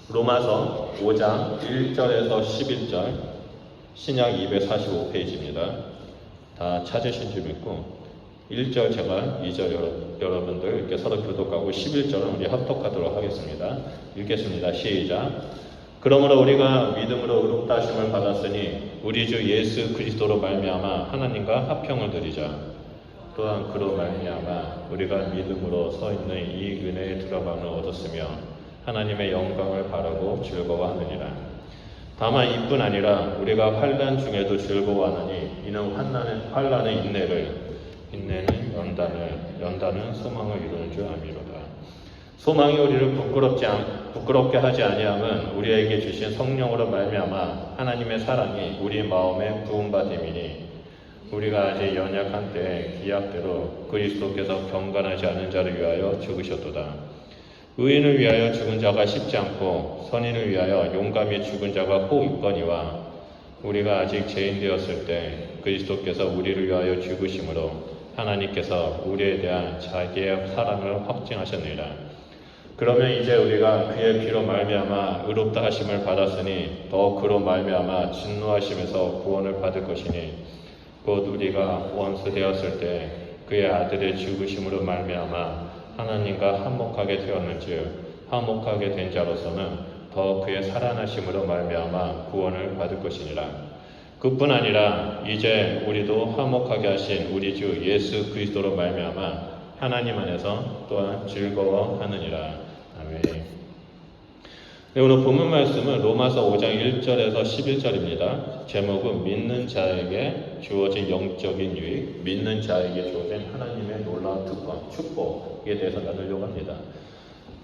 로마서 5장 1절에서 11절 신약 245페이지입니다. 다 찾으신 줄 믿고 1절 제가 2절 여러분들 이렇게 서로 교독하고 11절은 우리 합독하도록 하겠습니다. 읽겠습니다. 시작. 그러므로 우리가 믿음으로 의롭다 하심을 받았으니 우리 주 예수 그리스도로 말미암아 하나님과 화평을 드리자. 또한 그로 말미암아 우리가 믿음으로 서 있는 이 은혜의 들어감을 얻었으며 하나님의 영광을 바라고 즐거워하느니라. 다만 이뿐 아니라 우리가 환난 중에도 즐거워하느니 이는 환난은 인내는 연단은 소망을 이루는 줄 아미로다. 소망이 우리를 부끄럽게 하지 아니함은 우리에게 주신 성령으로 말미암아 하나님의 사랑이 우리 마음에 부음받음이니 우리가 아직 연약한 때에 기약대로 그리스도께서 경건하지 않은 자를 위하여 죽으셨도다. 의인을 위하여 죽은 자가 쉽지 않고 선인을 위하여 용감히 죽은 자가 혹 있거니와 우리가 아직 죄인 되었을 때 그리스도께서 우리를 위하여 죽으심으로 하나님께서 우리에 대한 자기의 사랑을 확증하셨느니라. 그러면 이제 우리가 그의 피로 말미암아 의롭다 하심을 받았으니 더 그로 말미암아 진노하심에서 구원을 받을 것이니 곧 우리가 원수 되었을 때 그의 아들의 죽으심으로 말미암아 하나님과 화목하게 되었는즉 화목하게 된 자로서는 더 그의 살아나심으로 말미암아 구원을 받을 것이니라. 그뿐 아니라 이제 우리도 화목하게 하신 우리 주 예수 그리스도로 말미암아 하나님 안에서 또한 즐거워하느니라. 아멘. 네, 오늘 본문 말씀은 로마서 5장 1절에서 11절입니다. 제목은 믿는 자에게 주어진 영적인 유익, 믿는 자에게 주어진 하나님의 놀라운 특권, 축복에 대해서 나누려고 합니다.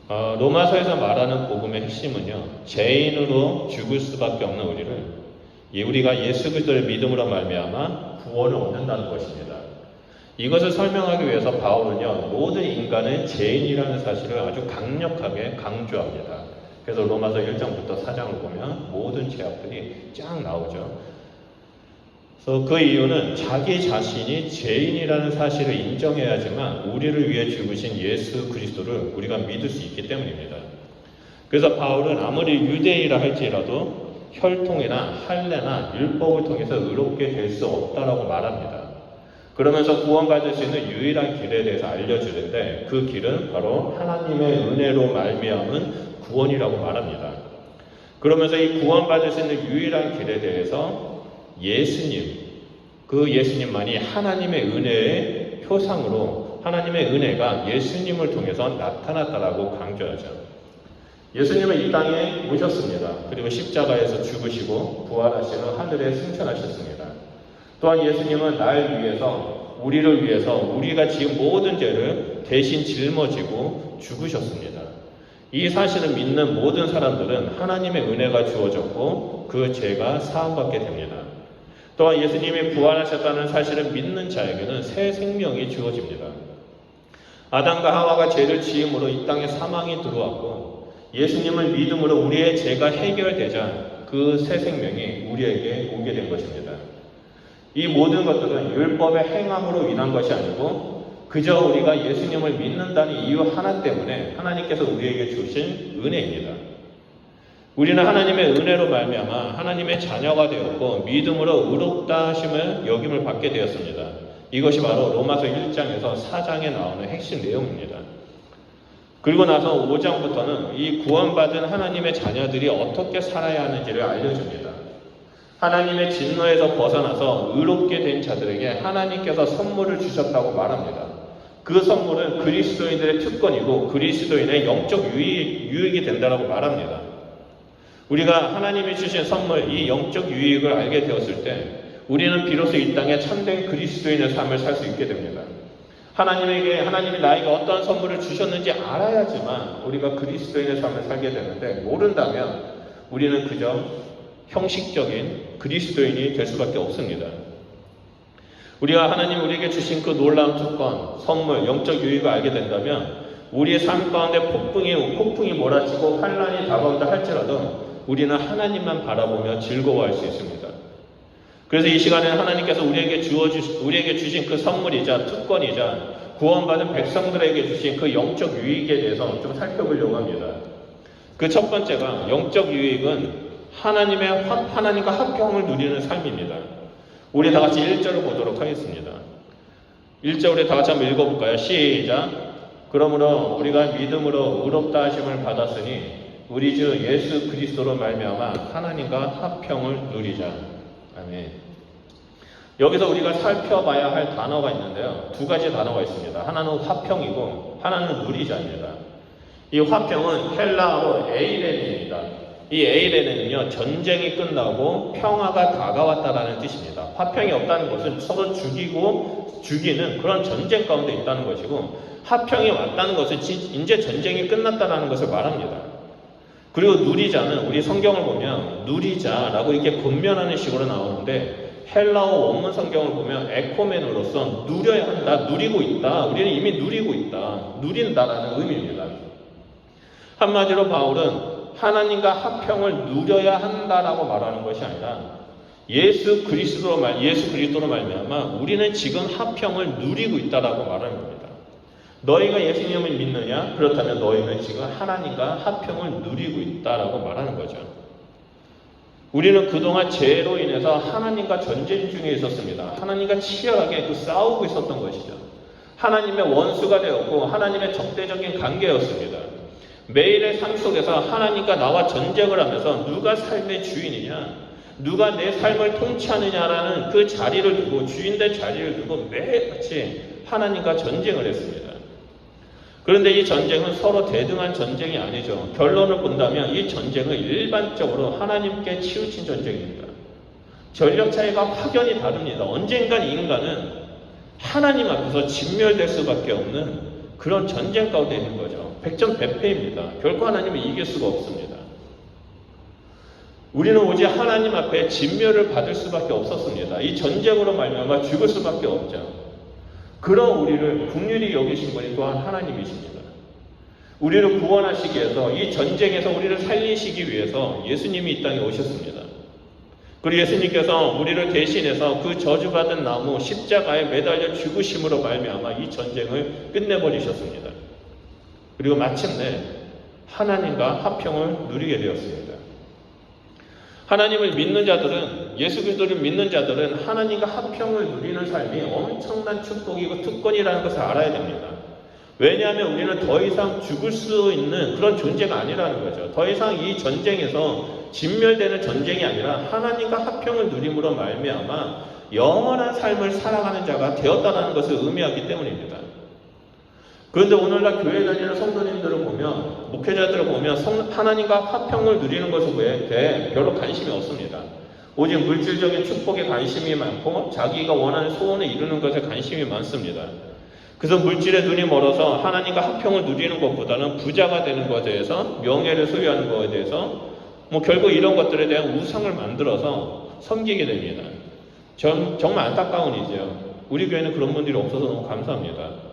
로마서에서 말하는 복음의 핵심은요, 죄인으로 죽을 수밖에 없는 우리가 예수 그리스도의 믿음으로 말미암아 구원을 얻는다는 것입니다. 이것을 설명하기 위해서 바울은요, 모든 인간은 죄인이라는 사실을 아주 강력하게 강조합니다. 그래서 로마서 1장부터 4장을 보면 모든 죄악들이 쫙 나오죠. 그래서 그 이유는 자기 자신이 죄인이라는 사실을 인정해야지만 우리를 위해 죽으신 예수 그리스도를 우리가 믿을 수 있기 때문입니다. 그래서 바울은 아무리 유대인이라 할지라도 혈통이나 할례나 율법을 통해서 의롭게 될 수 없다라고 말합니다. 그러면서 구원받을 수 있는 유일한 길에 대해서 알려주는데 그 길은 바로 하나님의 은혜로 말미암은 구원이라고 말합니다. 그러면서 이 구원받을 수 있는 유일한 길에 대해서 그 예수님만이 하나님의 은혜의 표상으로 하나님의 은혜가 예수님을 통해서 나타났다라고 강조하죠. 예수님은 이 땅에 오셨습니다. 그리고 십자가에서 죽으시고 부활하시는 하늘에 승천하셨습니다. 또한 예수님은 우리를 위해서 우리가 지은 모든 죄를 대신 짊어지고 죽으셨습니다. 이 사실을 믿는 모든 사람들은 하나님의 은혜가 주어졌고 그 죄가 사함받게 됩니다. 또한 예수님이 부활하셨다는 사실을 믿는 자에게는 새 생명이 주어집니다. 아담과 하와가 죄를 지음으로 이 땅에 사망이 들어왔고 예수님을 믿음으로 우리의 죄가 해결되자 그 새 생명이 우리에게 오게 된 것입니다. 이 모든 것들은 율법의 행함으로 인한 것이 아니고 그저 우리가 예수님을 믿는다는 이유 하나 때문에 하나님께서 우리에게 주신 은혜입니다. 우리는 하나님의 은혜로 말미암아 하나님의 자녀가 되었고 믿음으로 의롭다 하심을 여김을 받게 되었습니다. 이것이 바로 로마서 1장에서 4장에 나오는 핵심 내용입니다. 그리고 나서 5장부터는 이 구원받은 하나님의 자녀들이 어떻게 살아야 하는지를 알려줍니다. 하나님의 진노에서 벗어나서 의롭게 된 자들에게 하나님께서 선물을 주셨다고 말합니다. 그 선물은 그리스도인들의 특권이고 그리스도인의 영적 유익이 된다고 말합니다. 우리가 하나님이 주신 선물, 이 영적 유익을 알게 되었을 때 우리는 비로소 이 땅에 참된 그리스도인의 삶을 살 수 있게 됩니다. 하나님이 나에게 어떠한 선물을 주셨는지 알아야지만 우리가 그리스도인의 삶을 살게 되는데 모른다면 우리는 그저 형식적인 그리스도인이 될 수밖에 없습니다. 우리가 하나님 우리에게 주신 그 놀라운 특권, 선물, 영적 유익을 알게 된다면 우리의 삶 가운데 폭풍이 몰아치고 환난이 다가온다 할지라도 우리는 하나님만 바라보며 즐거워할 수 있습니다. 그래서 이 시간에는 하나님께서 우리에게 주신 그 선물이자 특권이자 구원받은 백성들에게 주신 그 영적 유익에 대해서 좀 살펴보려고 합니다. 그 첫 번째가 영적 유익은 하나님과 합평을 누리는 삶입니다. 우리 다 같이 1절을 보도록 하겠습니다. 1절 우리 다 같이 한번 읽어볼까요? 시작. 그러므로 우리가 믿음으로 의롭다 하심을 받았으니 우리 주 예수 그리스도로 말미암아 하나님과 합평을 누리자. 아멘. 여기서 우리가 살펴봐야 할 단어가 있는데요. 두 가지 단어가 있습니다. 하나는 화평이고 하나는 누리자입니다. 이 화평은 헬라어로 에이레네입니다. 이 에이레네는요, 전쟁이 끝나고 평화가 다가왔다라는 뜻입니다. 화평이 없다는 것은 서로 죽이는 그런 전쟁 가운데 있다는 것이고, 화평이 왔다는 것은 이제 전쟁이 끝났다는 것을 말합니다. 그리고 누리자는 우리 성경을 보면 누리자라고 이렇게 권면하는 식으로 나오는데, 헬라어 원문 성경을 보면 에코멘으로서 누려야 한다, 누리고 있다, 우리는 이미 누리고 있다, 누린다라는 의미입니다. 한마디로 바울은 하나님과 합평을 누려야 한다라고 말하는 것이 아니라 예수 그리스도로 말미암아 우리는 지금 합평을 누리고 있다라고 말하는 겁니다. 너희가 예수님을 믿느냐? 그렇다면 너희는 지금 하나님과 합평을 누리고 있다라고 말하는 거죠. 우리는 그동안 죄로 인해서 하나님과 전쟁 중에 있었습니다. 하나님과 치열하게 싸우고 있었던 것이죠. 하나님의 원수가 되었고 하나님의 적대적인 관계였습니다. 매일의 삶 속에서 하나님과 나와 전쟁을 하면서 누가 삶의 주인이냐, 누가 내 삶을 통치하느냐라는 그 자리를 두고, 주인된 자리를 두고 매일같이 하나님과 전쟁을 했습니다. 그런데 이 전쟁은 서로 대등한 전쟁이 아니죠. 결론을 본다면 이 전쟁은 일반적으로 하나님께 치우친 전쟁입니다. 전력 차이가 확연히 다릅니다. 언젠간 인간은 하나님 앞에서 진멸될 수밖에 없는 그런 전쟁 가운데 있는 거죠. 백전백패입니다. 결코 하나님을 이길 수가 없습니다. 우리는 오직 하나님 앞에 진멸을 받을 수밖에 없었습니다. 이 전쟁으로 말미암아 죽을 수밖에 없죠. 그런 우리를 긍휼히 여기신 분이 또한 하나님이십니다. 우리를 구원하시기 위해서, 이 전쟁에서 우리를 살리시기 위해서 예수님이 이 땅에 오셨습니다. 그리고 예수님께서 우리를 대신해서 그 저주받은 나무 십자가에 매달려 죽으심으로 말미암아 이 전쟁을 끝내버리셨습니다. 그리고 마침내 하나님과 합평을 누리게 되었습니다. 하나님을 믿는 자들은, 예수 그리스도를 믿는 자들은 하나님과 합평을 누리는 삶이 엄청난 축복이고 특권이라는 것을 알아야 됩니다. 왜냐하면 우리는 더 이상 죽을 수 있는 그런 존재가 아니라는 거죠. 더 이상 이 전쟁에서 진멸되는 전쟁이 아니라 하나님과 합평을 누림으로 말미암아 영원한 삶을 살아가는 자가 되었다는 것을 의미하기 때문입니다. 그런데 오늘날 교회 다니는 성도님들을 보면, 목회자들을 보면 하나님과 화평을 누리는 것에 대해 별로 관심이 없습니다. 오직 물질적인 축복에 관심이 많고 자기가 원하는 소원을 이루는 것에 관심이 많습니다. 그래서 물질에 눈이 멀어서 하나님과 화평을 누리는 것보다는 부자가 되는 것에 대해서, 명예를 소유하는 것에 대해서 결국 이런 것들에 대한 우상을 만들어서 섬기게 됩니다. 정말 안타까운 일이죠. 우리 교회는 그런 분들이 없어서 너무 감사합니다.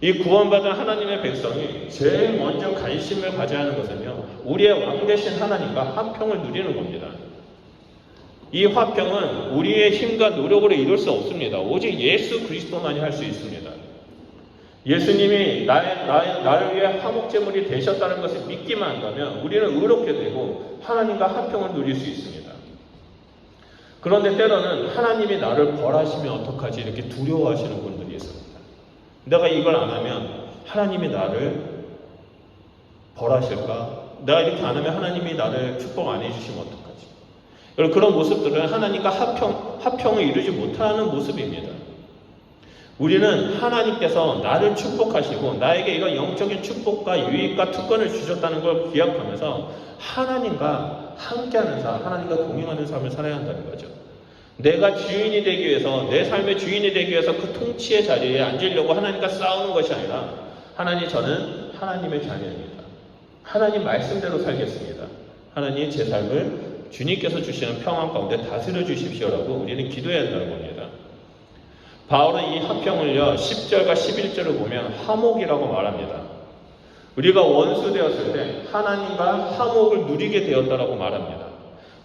이 구원받은 하나님의 백성이 제일 먼저 관심을 가져야 하는 것은요, 우리의 왕 되신 하나님과 화평을 누리는 겁니다. 이 화평은 우리의 힘과 노력으로 이룰 수 없습니다. 오직 예수 그리스도만이 할 수 있습니다. 예수님이 나를 위해 화목제물이 되셨다는 것을 믿기만 한다면 우리는 의롭게 되고 하나님과 화평을 누릴 수 있습니다. 그런데 때로는 하나님이 나를 벌하시면 어떡하지 이렇게 두려워하시는 분들이 있습니다. 내가 이걸 안 하면 하나님이 나를 벌하실까? 내가 이렇게 안 하면 하나님이 나를 축복 안 해주시면 어떡하지? 여러분, 그런 모습들은 하나님과 합평을 이루지 못하는 모습입니다. 우리는 하나님께서 나를 축복하시고 나에게 이런 영적인 축복과 유익과 특권을 주셨다는 걸 기억하면서 하나님과 함께하는 삶, 하나님과 동행하는 삶을 살아야 한다는 거죠. 내가 주인이 되기 위해서, 내 삶의 주인이 되기 위해서 그 통치의 자리에 앉으려고 하나님과 싸우는 것이 아니라, 저는 하나님의 자녀입니다. 하나님 말씀대로 살겠습니다. 하나님, 제 삶을 주님께서 주시는 평안 가운데 다스려 주십시오라고 우리는 기도해야 한다는 겁니다. 바울은 이 합평을요, 10절과 11절을 보면 화목이라고 말합니다. 우리가 원수 되었을 때 하나님과 화목을 누리게 되었다라고 말합니다.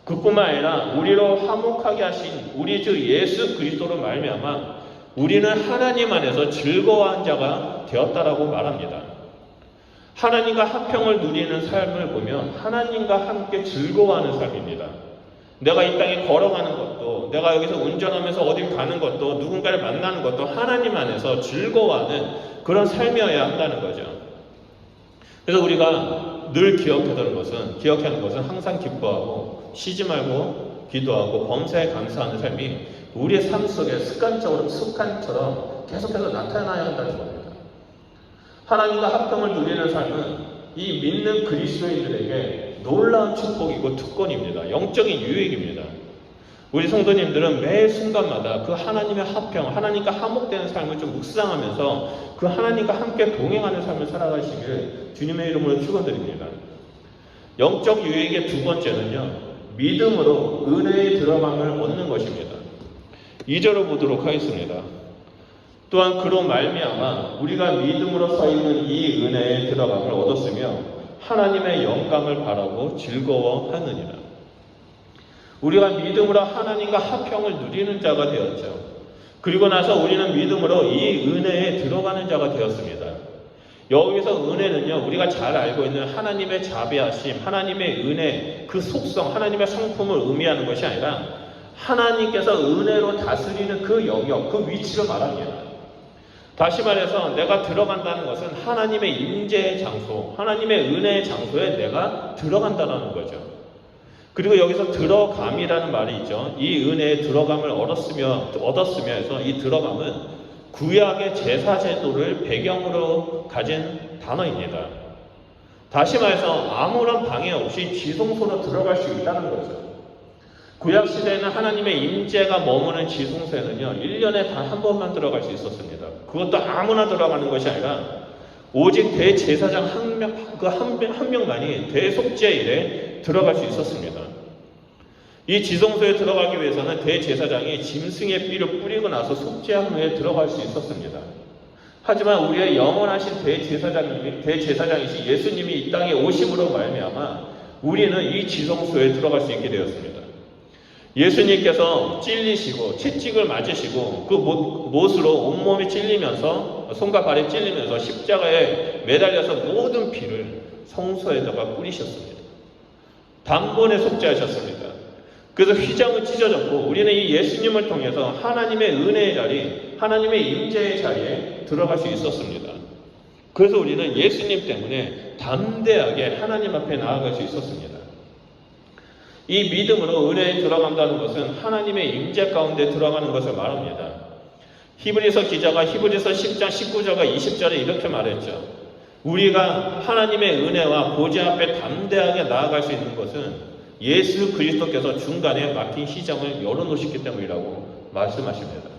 그뿐만 아니라 우리로 화목하게 하신 우리 주 예수 그리스도로 말미암아 우리는 하나님 안에서 즐거워한 자가 되었다라고 말합니다. 하나님과 합평을 누리는 삶을 보면 하나님과 함께 즐거워하는 삶입니다. 내가 이 땅에 걸어가는 것도, 내가 여기서 운전하면서 어딜 가는 것도, 누군가를 만나는 것도 하나님 안에서 즐거워하는 그런 삶이어야 한다는 거죠. 그래서 우리가 늘 기억하는 것은 항상 기뻐하고 쉬지 말고 기도하고 범사에 감사하는 삶이 우리의 삶 속에 습관처럼 계속해서 나타나야 한다는 겁니다. 하나님과 합평을 누리는 삶은 이 믿는 그리스도인들에게 놀라운 축복이고 특권입니다. 영적인 유익입니다. 우리 성도님들은 매 순간마다 그 하나님의 합평, 하나님과 화목되는 삶을 좀 묵상하면서 그 하나님과 함께 동행하는 삶을 살아가시길 주님의 이름으로 축원드립니다. 영적 유익의 두 번째는요, 믿음으로 은혜의 들어감을 얻는 것입니다. 2절을 보도록 하겠습니다. 또한 그로 말미암아 우리가 믿음으로 서 있는 이 은혜의 들어감을 얻었으며 하나님의 영광을 바라고 즐거워하느니라. 우리가 믿음으로 하나님과 합평을 누리는 자가 되었죠. 그리고 나서 우리는 믿음으로 이 은혜에 들어가는 자가 되었습니다. 여기서 은혜는요, 우리가 잘 알고 있는 하나님의 자비하심, 하나님의 은혜, 그 속성, 하나님의 성품을 의미하는 것이 아니라 하나님께서 은혜로 다스리는 그 영역, 그 위치를 말합니다. 다시 말해서 내가 들어간다는 것은 하나님의 임재의 장소, 하나님의 은혜의 장소에 내가 들어간다는 거죠. 그리고 여기서 들어감이라는 말이 있죠. 이 은혜의 들어감을 얻었으며 해서 이 들어감은 구약의 제사 제도를 배경으로 가진 단어입니다. 다시 말해서 아무런 방해 없이 지성소로 들어갈 수 있다는 거죠. 구약 시대에는 하나님의 임재가 머무는 지성소에는요, 1년에 단 한 번만 들어갈 수 있었습니다. 그것도 아무나 들어가는 것이 아니라 오직 대제사장 한 명만이 대속죄일에 들어갈 수 있었습니다. 이 지성소에 들어가기 위해서는 대제사장이 짐승의 삐를 뿌리고 나서 속죄한 후에 들어갈 수 있었습니다. 하지만 우리의 영원하신 대제사장이신 예수님이 이 땅에 오심으로 말미암아 우리는 이 지성소에 들어갈 수 있게 되었습니다. 예수님께서 찔리시고 채찍을 맞으시고 그 못으로 온몸이 찔리면서 손과 발이 찔리면서 십자가에 매달려서 모든 피를 성소에다가 뿌리셨습니다. 단번에 속죄하셨습니다. 그래서 휘장은 찢어졌고 우리는 이 예수님을 통해서 하나님의 은혜의 자리, 하나님의 임재의 자리에 들어갈 수 있었습니다. 그래서 우리는 예수님 때문에 담대하게 하나님 앞에 나아갈 수 있었습니다. 이 믿음으로 은혜에 들어간다는 것은 하나님의 임재 가운데 들어가는 것을 말합니다. 히브리서 기자가 히브리서 10장 19절과 20절에 이렇게 말했죠. 우리가 하나님의 은혜와 보좌 앞에 담대하게 나아갈 수 있는 것은 예수 그리스도께서 중간에 막힌 시장을 열어놓으셨기 때문이라고 말씀하십니다.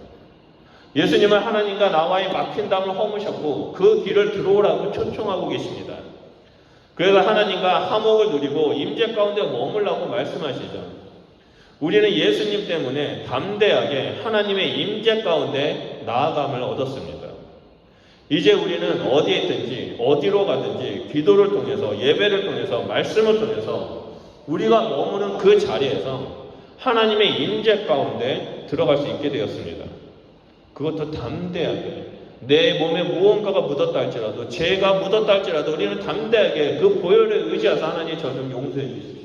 예수님은 하나님과 나와의 막힌 담을 허무셨고 그 길을 들어오라고 초청하고 계십니다. 그래서 하나님과 화목을 누리고 임재 가운데 머물라고 말씀하시죠. 우리는 예수님 때문에 담대하게 하나님의 임재 가운데 나아감을 얻었습니다. 이제 우리는 어디에 있든지 어디로 가든지 기도를 통해서 예배를 통해서 말씀을 통해서 우리가 머무는 그 자리에서 하나님의 임재 가운데 들어갈 수 있게 되었습니다. 그것도 담대하게 내 몸에 무언가가 묻었다 할지라도 죄가 묻었다 할지라도 우리는 담대하게 그 보혈에 의지해서 하나님 저 좀 용서해 주십시오.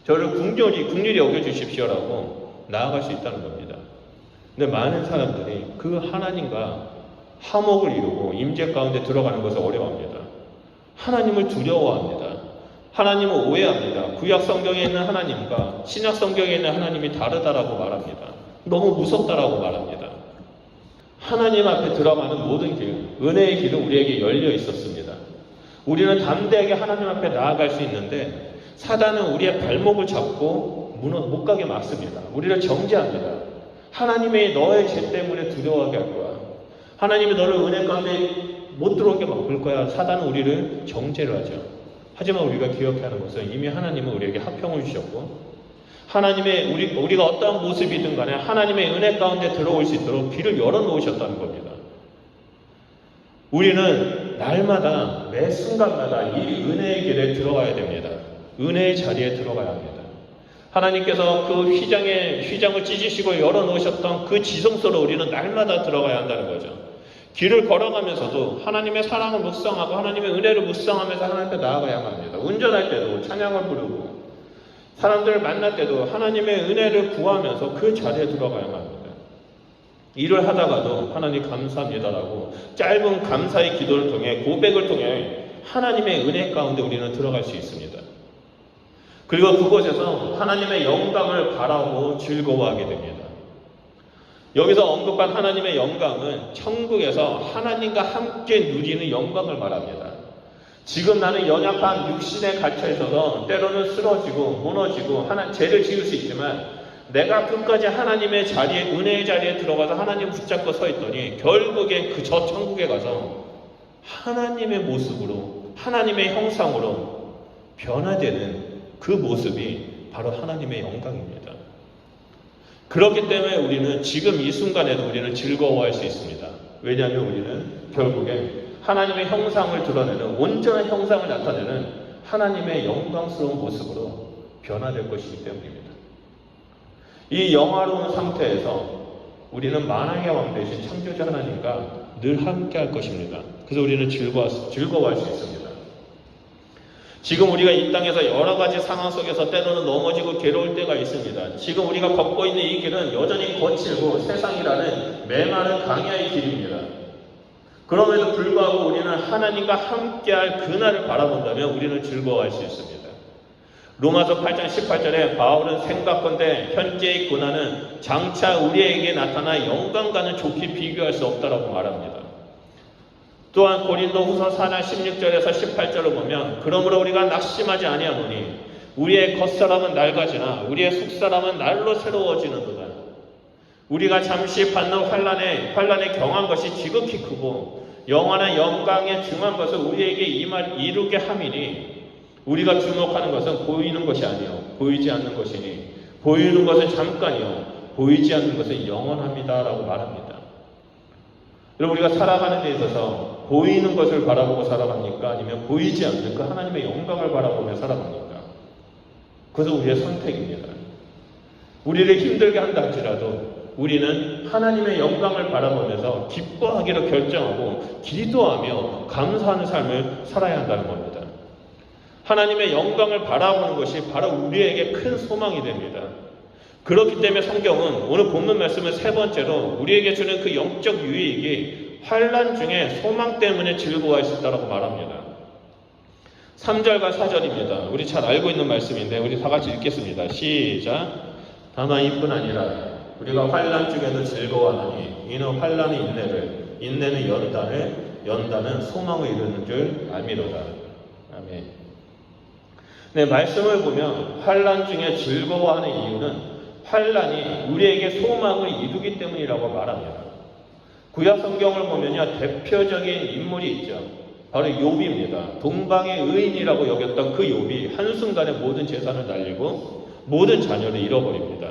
저를 긍휼히 여겨주십시오라고 나아갈 수 있다는 겁니다. 근데 많은 사람들이 그 하나님과 화목을 이루고 임재 가운데 들어가는 것을 어려워합니다. 하나님을 두려워합니다. 하나님을 오해합니다. 구약 성경에 있는 하나님과 신약 성경에 있는 하나님이 다르다라고 말합니다. 너무 무섭다라고 말합니다. 하나님 앞에 들어가는 모든 길, 은혜의 길은 우리에게 열려 있었습니다. 우리는 담대하게 하나님 앞에 나아갈 수 있는데 사단은 우리의 발목을 잡고 못 가게 막습니다. 우리를 정죄합니다. 하나님이 너의 죄 때문에 두려워하게 할 거야. 하나님이 너를 은혜 가운데 못 들어오게 막을 거야. 사단은 우리를 정죄를 하죠. 하지만 우리가 기억해야 하는 것은 이미 하나님은 우리에게 합평을 주셨고 하나님의 우리가 어떠한 모습이든 간에 하나님의 은혜 가운데 들어올 수 있도록 길을 열어놓으셨다는 겁니다. 우리는 날마다 매 순간마다 이 은혜의 길에 들어가야 됩니다. 은혜의 자리에 들어가야 합니다. 하나님께서 그 휘장을 찢으시고 열어놓으셨던 그 지성소로 우리는 날마다 들어가야 한다는 거죠. 길을 걸어가면서도 하나님의 사랑을 묵상하고 하나님의 은혜를 묵상하면서 하나님 앞에 나아가야만 합니다. 운전할 때도 찬양을 부르고 사람들을 만날 때도 하나님의 은혜를 구하면서 그 자리에 들어가야만 합니다. 일을 하다가도 하나님 감사합니다라고 짧은 감사의 기도를 통해 고백을 통해 하나님의 은혜 가운데 우리는 들어갈 수 있습니다. 그리고 그곳에서 하나님의 영광을 바라고 즐거워하게 됩니다. 여기서 언급한 하나님의 영광은 천국에서 하나님과 함께 누리는 영광을 말합니다. 지금 나는 연약한 육신에 갇혀 있어서 때로는 쓰러지고 무너지고 죄를 지을 수 있지만 내가 끝까지 하나님의 자리에, 은혜의 자리에 들어가서 하나님 붙잡고 서 있더니 결국에 저 천국에 가서 하나님의 모습으로, 하나님의 형상으로 변화되는 그 모습이 바로 하나님의 영광입니다. 그렇기 때문에 우리는 지금 이 순간에도 우리는 즐거워할 수 있습니다. 왜냐하면 우리는 결국에 하나님의 형상을 드러내는, 온전한 형상을 나타내는 하나님의 영광스러운 모습으로 변화될 것이기 때문입니다. 이 영화로운 상태에서 우리는 만왕의 왕 대신 창조자 하나님과 늘 함께 할 것입니다. 그래서 우리는 즐거워할 수 있습니다. 지금 우리가 이 땅에서 여러 가지 상황 속에서 때로는 넘어지고 괴로울 때가 있습니다. 지금 우리가 걷고 있는 이 길은 여전히 거칠고 세상이라는 메마른 강야의 길입니다. 그럼에도 불구하고 우리는 하나님과 함께할 그날을 바라본다면 우리는 즐거워할 수 있습니다. 로마서 8장 18절에 바울은 생각건대 현재의 고난은 장차 우리에게 나타나 영광과는 좋게 비교할 수 없다라고 말합니다. 또한 고린도후서 4장 16절에서 18절을 보면 그러므로 우리가 낙심하지 아니하노니 우리의 겉사람은 낡아지나 우리의 속사람은 날로 새로워지는도다. 우리가 잠시 받는 환난에 경한 것이 지극히 크고 영원한 영광에 중한 것을 우리에게 이루게 함이니 우리가 주목하는 것은 보이는 것이 아니요 보이지 않는 것이니 보이는 것은 잠깐이요 보이지 않는 것은 영원합니다라고 말합니다. 여러분, 우리가 살아가는 데 있어서 보이는 것을 바라보고 살아갑니까? 아니면 보이지 않는 그 하나님의 영광을 바라보며 살아갑니까? 그것은 우리의 선택입니다. 우리를 힘들게 한다 할지라도 우리는 하나님의 영광을 바라보면서 기뻐하기로 결정하고 기도하며 감사하는 삶을 살아야 한다는 겁니다. 하나님의 영광을 바라보는 것이 바로 우리에게 큰 소망이 됩니다. 그렇기 때문에 성경은 오늘 본문 말씀을 세 번째로 우리에게 주는 그 영적 유익이 환난 중에 소망 때문에 즐거워할 수 있다고 말합니다. 3절과 4절입니다. 우리 잘 알고 있는 말씀인데 우리 다 같이 읽겠습니다. 시작. 다만 이뿐 아니라 우리가 환난 중에도 즐거워하니 이는 환난의 인내를, 인내는 연단을, 연단은 소망을 이루는 줄 알미로다. 아멘. 네, 말씀을 보면 환난 중에 즐거워하는 이유는 환난이 우리에게 소망을 이루기 때문이라고 말합니다. 구약 성경을 보면요, 대표적인 인물이 있죠. 바로 욥입니다. 동방의 의인이라고 여겼던 그 욥이 한순간에 모든 재산을 날리고 모든 자녀를 잃어버립니다.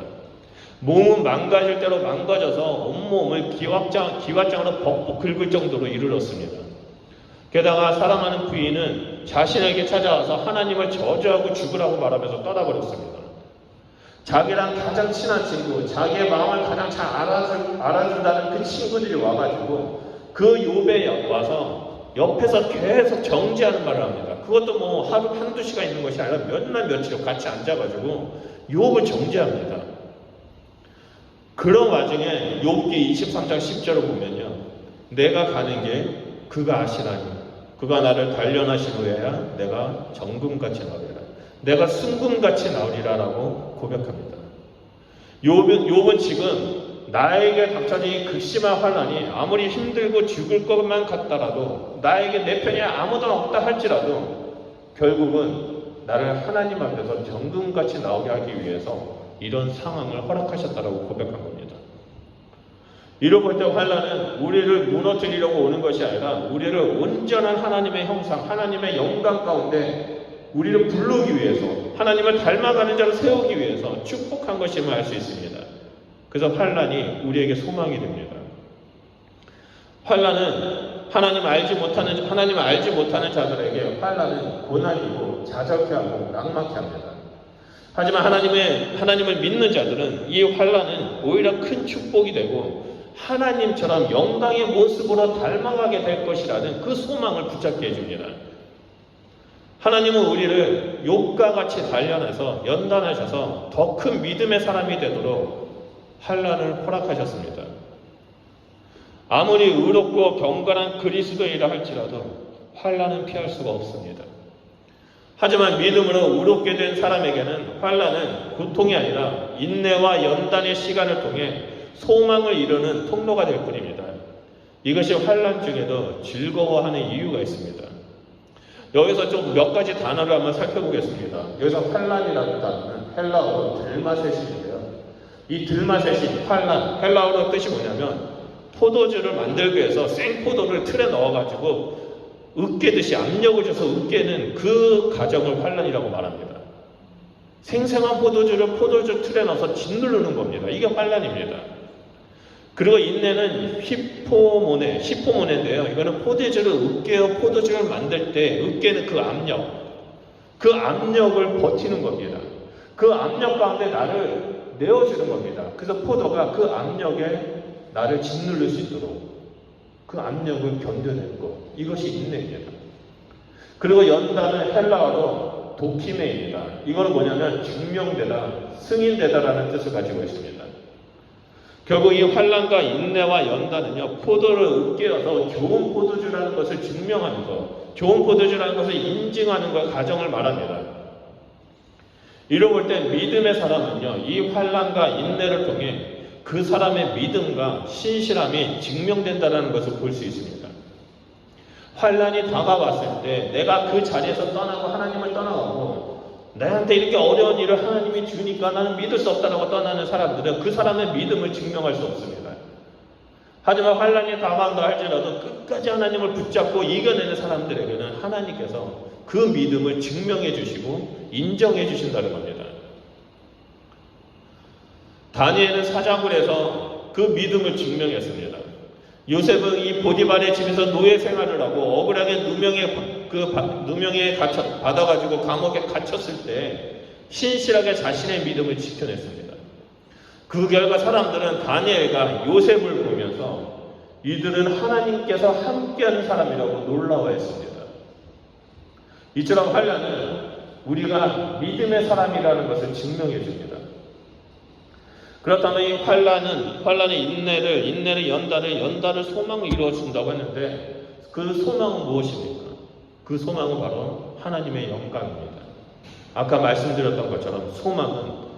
몸은 망가질 대로 망가져서 온몸을 기왓장으로 벅벅 긁을 정도로 이르렀습니다. 게다가 사랑하는 부인은 자신에게 찾아와서 하나님을 저주하고 죽으라고 말하면서 떠나버렸습니다. 자기랑 가장 친한 친구, 자기의 마음을 가장 잘 알아준다는 그 친구들이 와가지고 그 욥에 와서 옆에서 계속 정지하는 말을 합니다. 그것도 뭐 하루 한두 시간 있는 것이 아니라 몇 날 며칠 같이 앉아가지고 욥을 정지합니다. 그런 와중에 욥기 23장 10절을 보면요, 내가 가는 길 그가 아시나니 그가 나를 단련하신 후에야 내가 정금같이 나오리라, 내가 순금같이 나오리라라고 고백합니다. 욥은 지금 나에게 닥쳐진 극심한 환난이 아무리 힘들고 죽을 것만 같더라도, 나에게 내 편에 아무도 없다 할지라도 결국은 나를 하나님 앞에서 정금같이 나오게 하기 위해서 이런 상황을 허락하셨다라고 고백한 겁니다. 이로 볼 때 환난은 우리를 무너뜨리려고 오는 것이 아니라 우리를 온전한 하나님의 형상, 하나님의 영광 가운데 우리를 부르기 위해서, 하나님을 닮아가는 자로 세우기 위해서 축복한 것임을 알 수 있습니다. 그래서 환난이 우리에게 소망이 됩니다. 환난은 하나님을 알지 못하는 자들에게 환난은 고난이고 자적해 하고 낙막해 합니다. 하지만 하나님을 믿는 자들은 이 환난은 오히려 큰 축복이 되고 하나님처럼 영광의 모습으로 닮아가게 될 것이라는 그 소망을 붙잡게 해줍니다. 하나님은 우리를 욥과 같이 단련해서 연단하셔서 더 큰 믿음의 사람이 되도록 환난을 허락하셨습니다. 아무리 의롭고 경건한 그리스도인이라 할지라도 환난은 피할 수가 없습니다. 하지만 믿음으로 의롭게 된 사람에게는 환난은 고통이 아니라 인내와 연단의 시간을 통해 소망을 이루는 통로가 될 뿐입니다. 이것이 환난 중에도 즐거워하는 이유가 있습니다. 여기서 좀 몇 가지 단어를 한번 살펴보겠습니다. 여기서 환난이라는 단어는 헬라어로 들마셋인데요. 이 들마셋이 환난, 헬라어로 뜻이 뭐냐면 포도주를 만들기 위해서 생포도를 틀에 넣어가지고 으깨듯이 압력을 줘서 으깨는 그 과정을 환난이라고 말합니다. 생생한 포도주를 포도주 틀에 넣어서 짓누르는 겁니다. 이게 환난입니다. 그리고 인내는 히포모네인데요. 이거는 포도주를 으깨어 포도주를 만들 때 으깨는 그 압력을 버티는 겁니다. 그 압력 가운데 나를 내어주는 겁니다. 그래서 포도가 그 압력에 나를 짓누를 수 있도록 그 압력을 견뎌낼 것, 이것이 인내입니다. 그리고 연단은 헬라어로 도키메입니다. 이거는 뭐냐면 증명되다, 승인되다라는 뜻을 가지고 있습니다. 결국 이 환난과 인내와 연단은요, 포도를 으깨어서 좋은 포도주라는 것을 증명하는 것, 좋은 포도주라는 것을 인증하는 것, 과정을 말합니다. 이로 볼 때 믿음의 사람은요, 이 환난과 인내를 통해 그 사람의 믿음과 신실함이 증명된다는 것을 볼 수 있습니다. 환난이 다가왔을 때 내가 그 자리에서 떠나고 하나님을 떠나가고 나한테 이렇게 어려운 일을 하나님이 주니까 나는 믿을 수 없다고 떠나는 사람들은 그 사람의 믿음을 증명할 수 없습니다. 하지만 환난이 다가온다 할지라도 끝까지 하나님을 붙잡고 이겨내는 사람들에게는 하나님께서 그 믿음을 증명해 주시고 인정해 주신다는 겁니다. 다니엘은 사장을 해서 그 믿음을 증명했습니다. 요셉은 이 보디발의 집에서 노예 생활을 하고 억울하게 누명에 받아가지고 감옥에 갇혔을 때 신실하게 자신의 믿음을 지켜냈습니다. 그 결과 사람들은 다니엘과 요셉을 보면서 이들은 하나님께서 함께하는 사람이라고 놀라워했습니다. 이처럼 환난은 우리가 믿음의 사람이라는 것을 증명해 줍니다. 그렇다면 이 환난은 인내를 연단을 소망을 이루어준다고 했는데 그 소망은 무엇입니까? 그 소망은 바로 하나님의 영광입니다. 아까 말씀드렸던 것처럼 소망은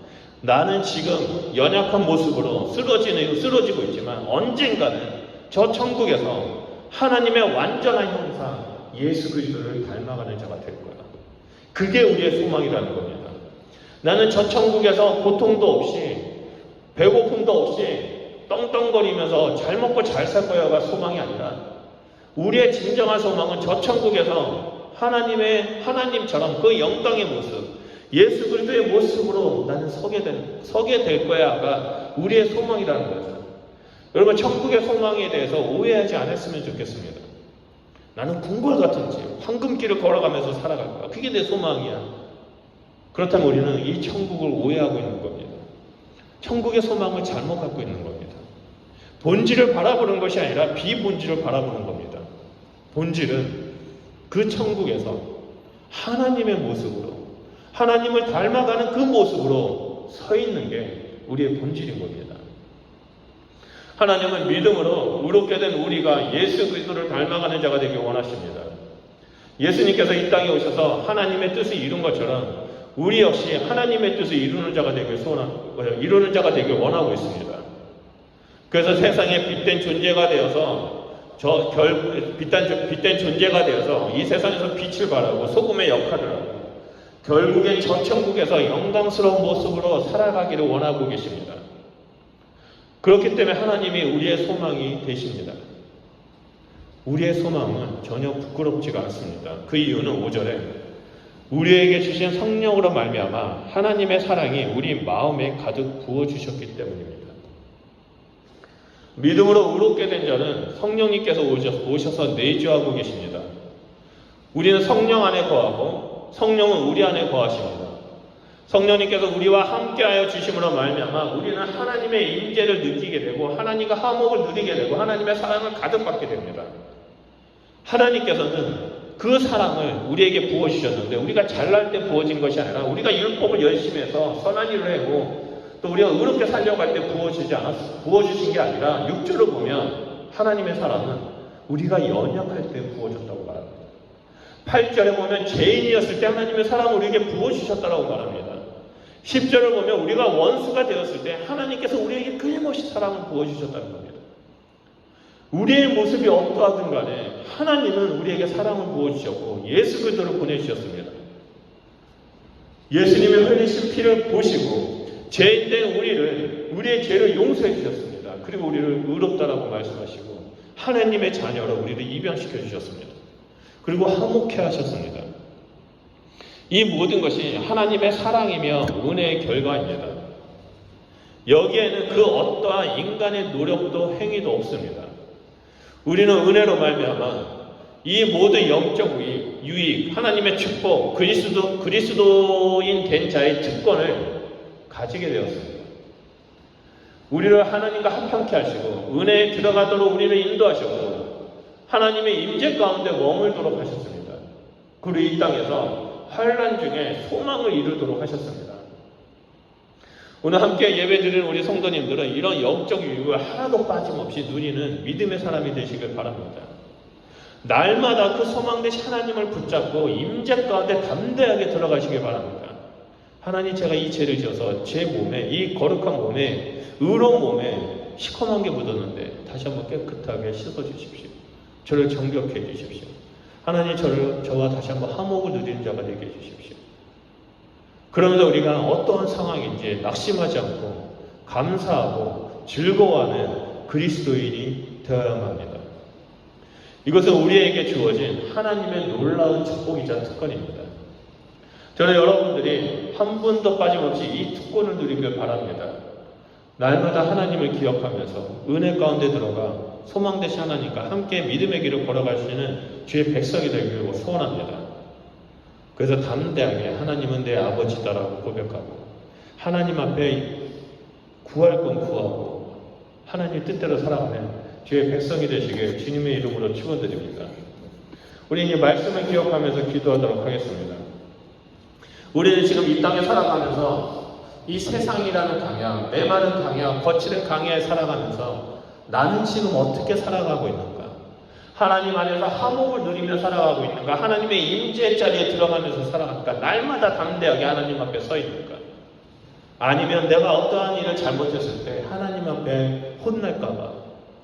나는 지금 연약한 모습으로 쓰러지고 있지만 언젠가는 저 천국에서 하나님의 완전한 형상 예수 그리스도를 닮아가는 자가 될 거야. 그게 우리의 소망이라는 겁니다. 나는 저 천국에서 고통도 없이 배고픔도 없이 떵떵거리면서 잘 먹고 잘 살 거야가 소망이 아니라 우리의 진정한 소망은 저 천국에서 하나님처럼 그 영광의 모습, 예수 그리스도의 모습으로 나는 서게 될 거야가 우리의 소망이라는 거죠. 여러분, 천국의 소망에 대해서 오해하지 않았으면 좋겠습니다. 나는 궁궐 같은 집, 황금길을 걸어가면서 살아갈 거야. 그게 내 소망이야. 그렇다면 우리는 이 천국을 오해하고 있는 겁니다. 천국의 소망을 잘못 갖고 있는 겁니다. 본질을 바라보는 것이 아니라 비본질을 바라보는 겁니다. 본질은 그 천국에서 하나님의 모습으로, 하나님을 닮아가는 그 모습으로 서 있는 게 우리의 본질인 겁니다. 하나님은 믿음으로 의롭게 된 우리가 예수 그리스도를 닮아가는 자가 되길 원하십니다. 예수님께서 이 땅에 오셔서 하나님의 뜻을 이룬 것처럼 우리 역시 하나님의 뜻을 이루는 자가 되길 원하고 있습니다. 그래서 세상에 빛된 존재가 되어서 빛된 존재가 되어서 이 세상에서 빛을 발하고 소금의 역할을 하고 결국엔 저 천국에서 영광스러운 모습으로 살아가기를 원하고 계십니다. 그렇기 때문에 하나님이 우리의 소망이 되십니다. 우리의 소망은 전혀 부끄럽지가 않습니다. 그 이유는 5절에 우리에게 주신 성령으로 말미암아 하나님의 사랑이 우리 마음에 가득 부어주셨기 때문입니다. 믿음으로 의롭게 된 자는 성령님께서 오셔서 내주하고 계십니다. 우리는 성령 안에 거하고 성령은 우리 안에 거하십니다. 성령님께서 우리와 함께하여 주심으로 말미암아 우리는 하나님의 임재를 느끼게 되고 하나님과 화목을 누리게 되고 하나님의 사랑을 가득받게 됩니다. 하나님께서는 그 사랑을 우리에게 부어주셨는데 우리가 잘날 때 부어진 것이 아니라 우리가 율법을 열심히 해서 선한 일을 하고 또 우리가 의롭게 살려고 할 때 부어주신 게 아니라 6절을 보면 하나님의 사랑은 우리가 연약할 때 부어줬다고 말합니다. 8절에 보면 죄인이었을 때 하나님의 사랑을 우리에게 부어주셨다고 말합니다. 10절을 보면 우리가 원수가 되었을 때 하나님께서 우리에게 끊임없이 사랑을 부어주셨다는 겁니다. 우리의 모습이 어떠하든 간에 하나님은 우리에게 사랑을 부어주셨고 예수 그리스도를 보내주셨습니다. 예수님이 흘리신 피를 보시고 죄인된 우리의 죄를 용서해 주셨습니다. 그리고 우리를 의롭다라고 말씀하시고 하나님의 자녀로 우리를 입양시켜 주셨습니다. 그리고 화목해 하셨습니다. 이 모든 것이 하나님의 사랑이며 은혜의 결과입니다. 여기에는 그 어떠한 인간의 노력도 행위도 없습니다. 우리는 은혜로 말미암아 이 모든 영적 유익, 하나님의 축복, 그리스도인 된 자의 특권을 가지게 되었습니다. 우리를 하나님과 합함케 하시고 은혜에 들어가도록 우리를 인도하셨고 하나님의 임재 가운데 머물도록 하셨습니다. 그리고 이 땅에서 환난 중에 소망을 이루도록 하셨습니다. 오늘 함께 예배드리는 우리 성도님들은 이런 영적 유익을 하나도 빠짐없이 누리는 믿음의 사람이 되시길 바랍니다. 날마다 그 소망 되신 하나님을 붙잡고 임재 가운데 담대하게 들어가시길 바랍니다. 하나님, 제가 이 죄를 지어서 제 몸에, 이 거룩한 몸에, 의로운 몸에 시커먼 게 묻었는데 다시 한번 깨끗하게 씻어주십시오. 저를 정결케 해주십시오. 하나님, 저와 다시 한번 화목을 누리는 자가 되게 해주십시오. 그러면서 우리가 어떠한 상황인지 낙심하지 않고 감사하고 즐거워하는 그리스도인이 되어야만 합니다. 이것은 우리에게 주어진 하나님의 놀라운 축복이자 특권입니다. 저는 여러분들이 한 분도 빠짐없이 이 특권을 누리길 바랍니다. 날마다 하나님을 기억하면서 은혜 가운데 들어가 소망 되신 하나님과 함께 믿음의 길을 걸어갈 수 있는 주의 백성이 되기를 소원합니다. 그래서 담대하게 하나님은 내 아버지다라고 고백하고 하나님 앞에 구할 건 구하고 하나님 뜻대로 살아가는 주의 백성이 되시길 주님의 이름으로 축원드립니다. 우리 이 말씀을 기억하면서 기도하도록 하겠습니다. 우리는 지금 이 땅에 살아가면서 이 세상이라는 강야, 메마른 강야, 거칠은 강야에 살아가면서 나는 지금 어떻게 살아가고 있는가? 하나님 안에서 화목을 누리며 살아가고 있는가? 하나님의 임재 자리에 들어가면서 살아갈까? 날마다 담대하게 하나님 앞에 서 있는가? 아니면 내가 어떠한 일을 잘못했을 때 하나님 앞에 혼날까봐,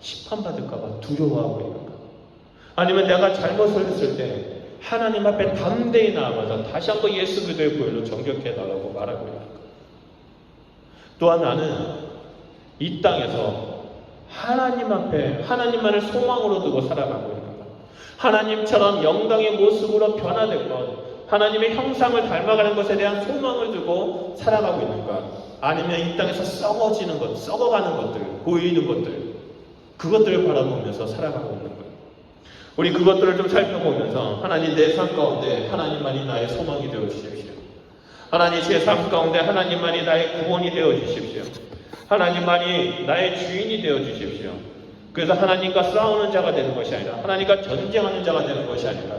심판받을까봐 두려워하고 있는가? 아니면 내가 잘못을 했을 때 하나님 앞에 담대히 나아가서 다시 한번 예수 그리스도의 보혈로 정결케 해달라고 말하고 있는가? 또한 나는 이 땅에서 하나님 앞에 하나님만을 소망으로 두고 살아가고 있는가? 하나님처럼 영광의 모습으로 변화된 것, 하나님의 형상을 닮아가는 것에 대한 소망을 두고 살아가고 있는가? 아니면 이 땅에서 썩어지는 것, 썩어가는 것들, 보이는 것들, 그것들을 바라보면서 살아가고 있는 것. 우리 그것들을 좀 살펴보면서 하나님, 내 삶 가운데 하나님만이 나의 소망이 되어 주십시오. 하나님, 제 삶 가운데 하나님만이 나의 구원이 되어 주십시오. 하나님만이 나의 주인이 되어 주십시오. 그래서 하나님과 싸우는 자가 되는 것이 아니라 하나님과 전쟁하는 자가 되는 것이 아니라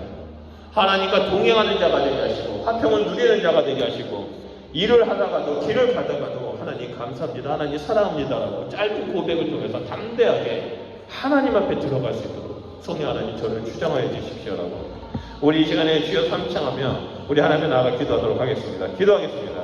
하나님과 동행하는 자가 되게 하시고 화평을 누리는 자가 되게 하시고 일을 하다가도 길을 가다가도 하나님 감사합니다, 하나님 사랑합니다라고 짧은 고백을 통해서 담대하게 하나님 앞에 들어갈 수 있도록 성령 하나님 저를 주장하여 주십시오라고 우리 이 시간에 주여 삼창하며 우리 하나님 나아가 기도하도록 하겠습니다. 기도하겠습니다.